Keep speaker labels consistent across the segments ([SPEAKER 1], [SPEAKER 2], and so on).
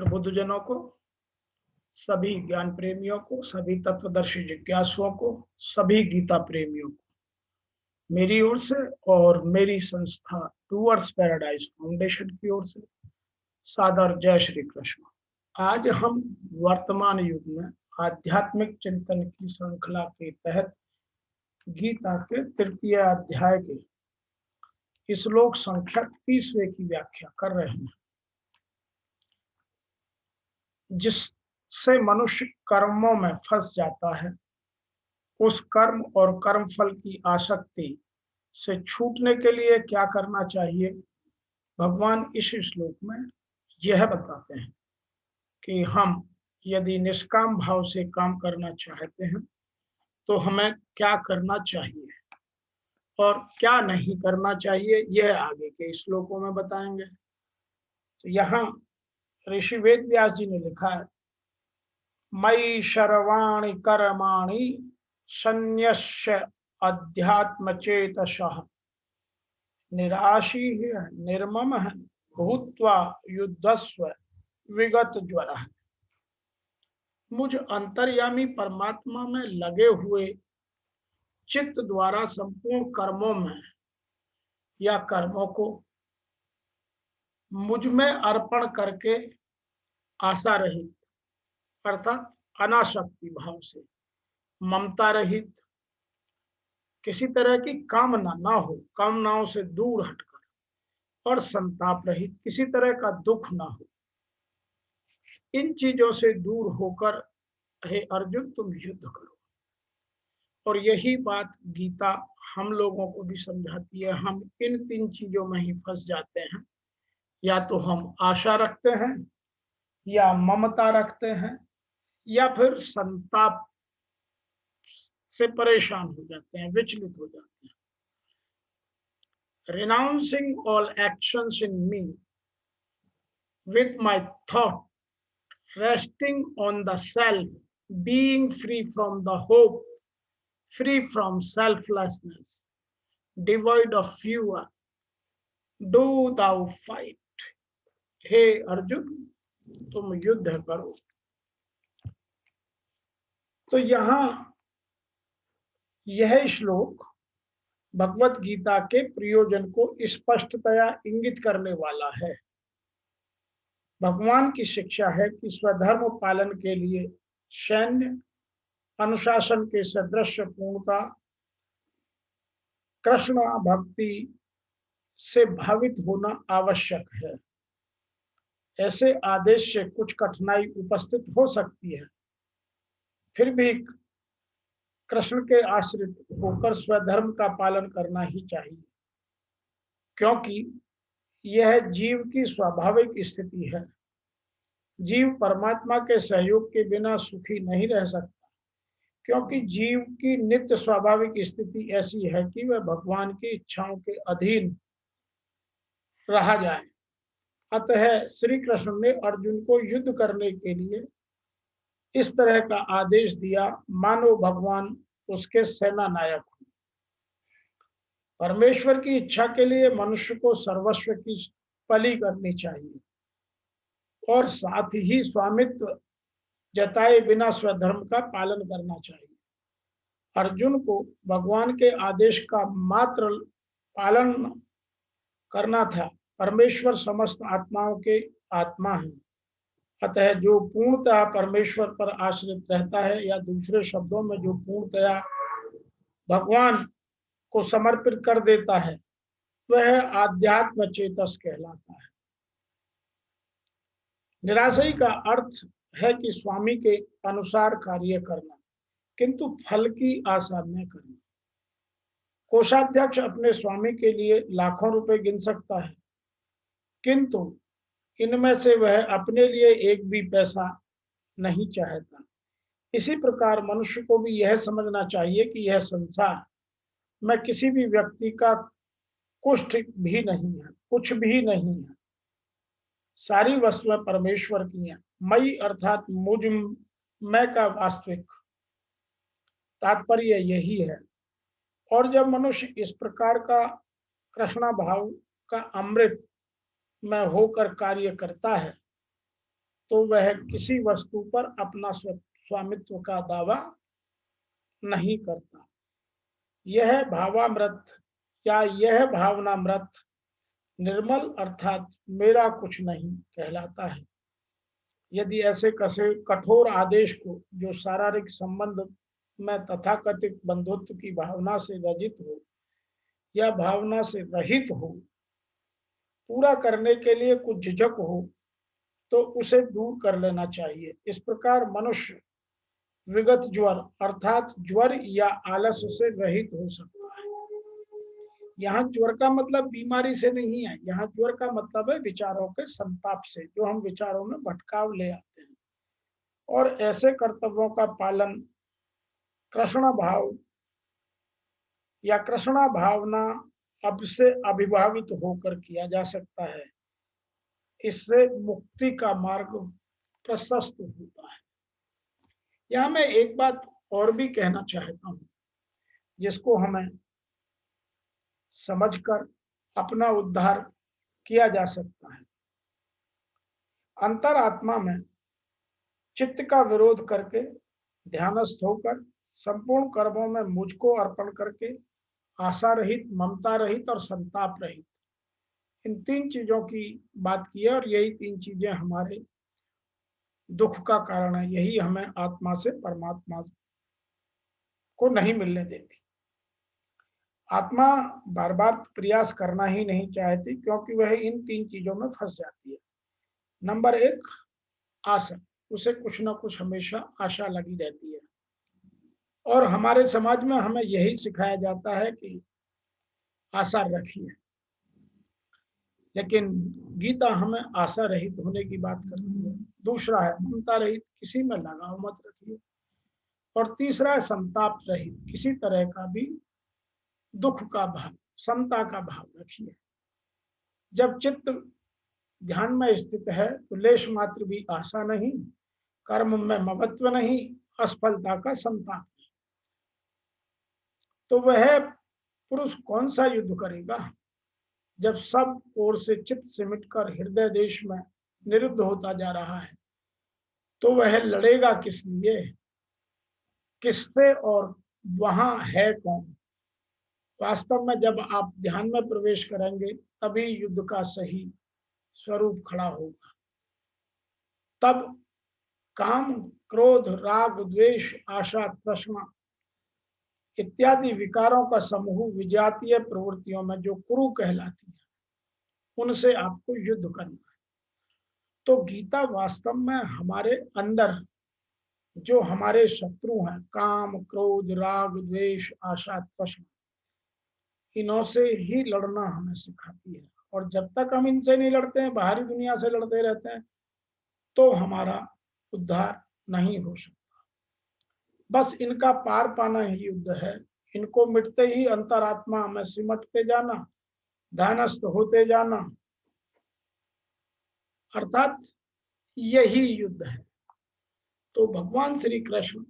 [SPEAKER 1] बुद्धजनों को, सभी ज्ञान प्रेमियों को, सभी तत्वदर्शी जिज्ञासुओं को, सभी गीता प्रेमियों को मेरी ओर से और मेरी संस्था टूवर्ड्स पैराडाइज फाउंडेशन की ओर से सादर जय श्री कृष्ण। आज हम वर्तमान युग में आध्यात्मिक चिंतन की श्रृंखला के तहत गीता के तृतीय अध्याय के श्लोक संख्या 30वें की व्याख्या कर रहे हैं, जिससे मनुष्य कर्मों में फंस जाता है। उस कर्म और कर्मफल की आसक्ति से छूटने के लिए क्या करना चाहिए, भगवान इस श्लोक में यह बताते हैं कि हम यदि निष्काम भाव से काम करना चाहते हैं तो हमें क्या करना चाहिए और क्या नहीं करना चाहिए, यह आगे के श्लोकों में बताएंगे। तो यहाँ ऋषि वेद व्यास जी ने लिखा है, मयि सर्वाणि कर्माणि सन्यस्य अध्यात्म चेतसः निराशी निर्मम भूत्वा युद्धस्व विगत ज्वरः। मुझ अंतर्यामी परमात्मा में लगे हुए चित्त द्वारा संपूर्ण कर्मों में या कर्मों को मुझ में अर्पण करके आशा रहित अर्थात अनासक्ति भाव से, ममता रहित, किसी तरह की कामना ना हो, कामनाओं से दूर हटकर, और संताप रहित, किसी तरह का दुख ना हो, इन चीजों से दूर होकर हे अर्जुन तुम युद्ध करो। और यही बात गीता हम लोगों को भी समझाती है। हम इन 3 चीजों में ही फंस जाते हैं, या तो हम आशा रखते हैं, या ममता रखते हैं, या फिर संताप से परेशान हो जाते हैं, विचलित हो जाते हैं। Renouncing all actions in me with my thought resting on the self, being free from the hope, free from selflessness, devoid of fear, do thou fight। हे अर्जुन तुम युद्ध करो। तो यहाँ यह श्लोक भगवत गीता के प्रयोजन को स्पष्टतया इंगित करने वाला है। भगवान की शिक्षा है कि स्वधर्म पालन के लिए सैन्य अनुशासन के सदृश पूर्णता कृष्ण भक्ति से भावित होना आवश्यक है। ऐसे आदेश से कुछ कठिनाई उपस्थित हो सकती है, फिर भी कृष्ण के आश्रित होकर स्वधर्म का पालन करना ही चाहिए, क्योंकि यह जीव की स्वाभाविक स्थिति है। जीव परमात्मा के सहयोग के बिना सुखी नहीं रह सकता, क्योंकि जीव की नित्य स्वाभाविक स्थिति ऐसी है कि वह भगवान की इच्छाओं के अधीन रहा जाए। अतः श्री कृष्ण ने अर्जुन को युद्ध करने के लिए इस तरह का आदेश दिया, मानो भगवान उसके सेना नायक हो। परमेश्वर की इच्छा के लिए मनुष्य को सर्वस्व की बलि करनी चाहिए और साथ ही स्वामित्व जताए बिना स्वधर्म का पालन करना चाहिए। अर्जुन को भगवान के आदेश का मात्र पालन करना था। परमेश्वर समस्त आत्माओं के आत्मा है, अतः जो पूर्णतः परमेश्वर पर आश्रित रहता है, या दूसरे शब्दों में जो पूर्णतया भगवान को समर्पित कर देता है, वह आध्यात्म चेतस कहलाता है। निराशई का अर्थ है कि स्वामी के अनुसार कार्य करना, किंतु फल की आशा न करना। कोषाध्यक्ष अपने स्वामी के लिए लाखों रुपए गिन सकता है, किंतु इनमें से वह अपने लिए एक भी पैसा नहीं चाहता। इसी प्रकार मनुष्य को भी यह समझना चाहिए कि यह संसार में किसी भी व्यक्ति का कुछ भी नहीं है, कुछ भी नहीं है। सारी वस्तुएं परमेश्वर की हैं। मई अर्थात मुझ में का वास्तविक तात्पर्य यही है। और जब मनुष्य इस प्रकार का कृष्णा भाव का अमृत में होकर कार्य करता है, तो वह किसी वस्तु पर अपना स्वामित्व का दावा नहीं करता। यह भावामृत या यह भावनामृत निर्मल अर्थात मेरा कुछ नहीं कहलाता है। यदि ऐसे कठोर आदेश को, जो शारीरिक संबंध में तथाकथित बंधुत्व की भावना से रजित हो या भावना से रहित हो, पूरा करने के लिए कुछ झिझक हो, तो उसे दूर कर लेना चाहिए। इस प्रकार मनुष्य विगत ज्वर अर्थात ज्वर या आलस्य से रहित हो सकता है। यहाँ ज्वर का मतलब बीमारी से नहीं है, यहाँ ज्वर का मतलब है विचारों के संताप से, जो हम विचारों में भटकाव ले आते हैं। और ऐसे कर्तव्यों का पालन कृष्ण भाव या कृष्णा भावना अब से अभिभावित होकर किया जा सकता है। इससे मुक्ति का मार्ग प्रशस्त होता है। यहाँ मैं एक बात और भी कहना चाहता हूँ, जिसको हमें समझकर अपना उद्धार किया जा सकता है। अंतरात्मा में चित्त का विरोध करके, ध्यानस्थ होकर, संपूर्ण कर्मों में मुझको अर्पण करके, आशा रहित, ममता रहित और संताप रहित, इन 3 चीजों की बात की है। और यही 3 चीजें हमारे दुख का कारण है। यही हमें आत्मा से परमात्मा को नहीं मिलने देती। आत्मा बार बार प्रयास करना ही नहीं चाहती, क्योंकि वह इन 3 चीजों में फंस जाती है। नंबर 1, आशा। उसे कुछ ना कुछ हमेशा आशा लगी रहती है। और हमारे समाज में हमें यही सिखाया जाता है कि आशा रखिए, लेकिन गीता हमें आशा रहित होने की बात करती है। दूसरा है ममता रहित, किसी में लगाव मत रखिए। और तीसरा है संताप रहित, किसी तरह का भी दुख का भाव, समता का भाव रखिए। जब चित्त ध्यान में स्थित है तो लेश मात्र भी आशा नहीं, कर्म में ममत्व नहीं, असफलता का संताप नहीं। तो वह पुरुष कौन सा युद्ध करेगा जब सब ओर से चित्त सिमटकर हृदय देश में निरुद्ध होता जा रहा है? तो वह लड़ेगा किस लिए, किससे, और वहां है कौन? वास्तव में जब आप ध्यान में प्रवेश करेंगे तभी युद्ध का सही स्वरूप खड़ा होगा। तब काम, क्रोध, राग, द्वेष, आशा, तृष्णा इत्यादि विकारों का समूह विजातीय प्रवृत्तियों में जो कुरु कहलाती है, उनसे आपको युद्ध करना है। तो गीता वास्तव में हमारे अंदर जो हमारे शत्रु हैं, काम, क्रोध, राग, द्वेष, आशा, तृष्णा, इनों से ही लड़ना हमें सिखाती है। और जब तक हम इनसे नहीं लड़ते हैं, बाहरी दुनिया से लड़ते रहते हैं, तो हमारा उद्धार नहीं हो सकता। बस इनका पार पाना ही युद्ध है। इनको मिटते ही अंतरात्मा में सिमटते जाना, ध्यानस्थ होते जाना, अर्थात यही युद्ध है। तो भगवान श्री कृष्ण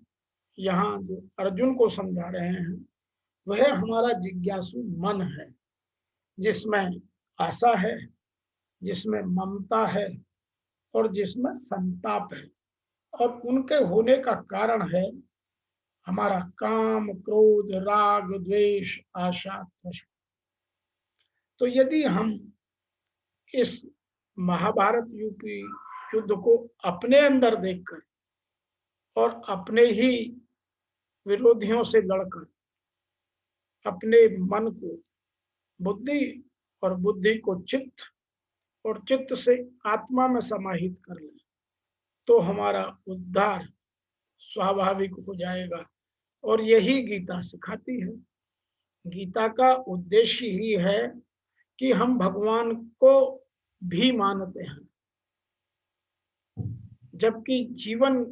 [SPEAKER 1] यहाँ जो अर्जुन को समझा रहे हैं, वह हमारा जिज्ञासु मन है, जिसमें आशा है, जिसमें ममता है और जिसमें संताप है। और उनके होने का कारण है हमारा काम, क्रोध, राग, द्वेष, आशा, तृष्णा। तो यदि हम इस महाभारत रूपी युद्ध को अपने अंदर देखकर और अपने ही विरोधियों से लड़कर अपने मन को बुद्धि और बुद्धि को चित्त और चित्त से आत्मा में समाहित कर लें, तो हमारा उद्धार स्वाभाविक हो जाएगा। और यही गीता सिखाती है। गीता का उद्देश्य ही है कि हम भगवान को भी मानते हैं, जबकि जीवन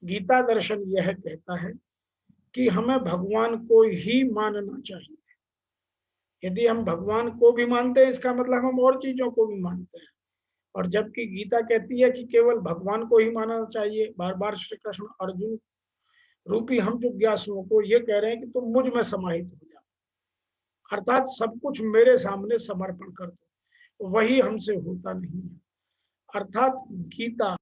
[SPEAKER 1] गीता दर्शन यह कहता है कि हमें भगवान को ही मानना चाहिए। यदि हम भगवान को भी मानते हैं, इसका मतलब हम और चीजों को भी मानते हैं। और जबकि गीता कहती है कि केवल भगवान को ही मानना चाहिए, बार बार श्री कृष्ण अर्जुन रूपी हम जिज्ञासुओं को ये कह रहे हैं कि तुम मुझ में समाहित हो जाओ, अर्थात सब कुछ मेरे सामने समर्पण कर दो। वही हमसे होता नहीं है। अर्थात गीता